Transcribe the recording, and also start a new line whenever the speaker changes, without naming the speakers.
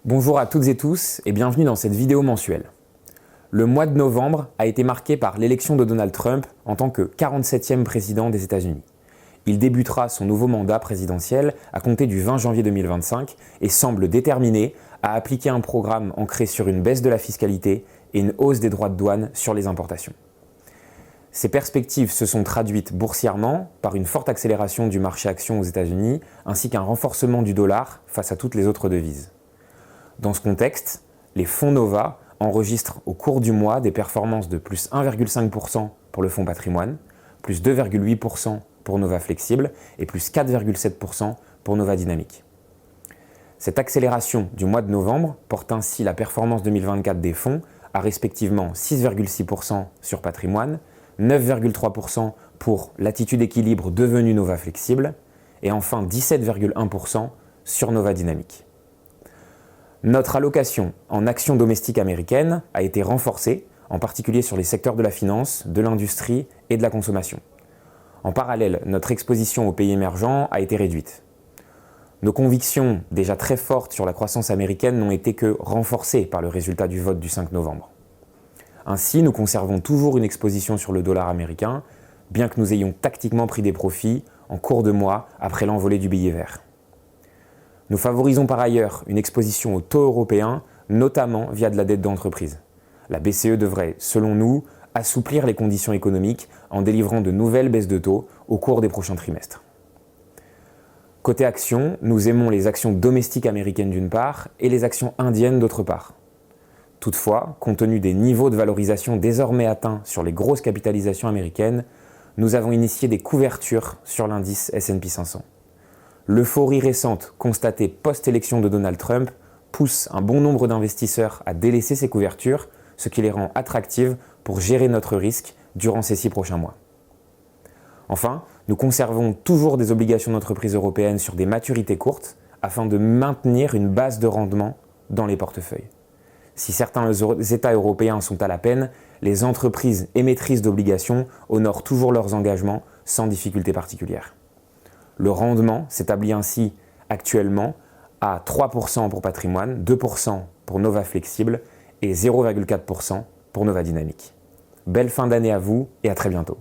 Bonjour à toutes et tous et bienvenue dans cette vidéo mensuelle. Le mois de novembre a été marqué par l'élection de Donald Trump en tant que 47e président des États-Unis. Il débutera son nouveau mandat présidentiel à compter du 20 janvier 2025 et semble déterminé à appliquer un programme ancré sur une baisse de la fiscalité et une hausse des droits de douane sur les importations. Ces perspectives se sont traduites boursièrement par une forte accélération du marché actions aux États-Unis ainsi qu'un renforcement du dollar face à toutes les autres devises. Dans ce contexte, les fonds Nova enregistrent au cours du mois des performances de plus 1,5% pour le fonds patrimoine, plus 2,8% pour Nova Flexible et plus 4,7% pour Nova Dynamique. Cette accélération du mois de novembre porte ainsi la performance 2024 des fonds à respectivement 6,6% sur patrimoine, 9,3% pour Latitude Équilibre devenue Nova Flexible et enfin 17,1% sur Nova Dynamique. Notre allocation en actions domestiques américaines a été renforcée, en particulier sur les secteurs de la finance, de l'industrie et de la consommation. En parallèle, notre exposition aux pays émergents a été réduite. Nos convictions, déjà très fortes sur la croissance américaine, n'ont été que renforcées par le résultat du vote du 5 novembre. Ainsi, nous conservons toujours une exposition sur le dollar américain, bien que nous ayons tactiquement pris des profits en cours de mois après l'envolée du billet vert. Nous favorisons par ailleurs une exposition au taux européen, notamment via de la dette d'entreprise. La BCE devrait, selon nous, assouplir les conditions économiques en délivrant de nouvelles baisses de taux au cours des prochains trimestres. Côté actions, nous aimons les actions domestiques américaines d'une part et les actions indiennes d'autre part. Toutefois, compte tenu des niveaux de valorisation désormais atteints sur les grosses capitalisations américaines, nous avons initié des couvertures sur l'indice S&P 500. L'euphorie récente constatée post-élection de Donald Trump pousse un bon nombre d'investisseurs à délaisser ces couvertures, ce qui les rend attractives pour gérer notre risque durant ces 6 prochains mois. Enfin, nous conservons toujours des obligations d'entreprise européennes sur des maturités courtes afin de maintenir une base de rendement dans les portefeuilles. Si certains États européens sont à la peine, les entreprises émettrices d'obligations honorent toujours leurs engagements sans difficulté particulière. Le rendement s'établit ainsi actuellement à 3% pour patrimoine, 2% pour Nova Flexible et 0,4% pour Nova Dynamique. Belle fin d'année à vous et à très bientôt.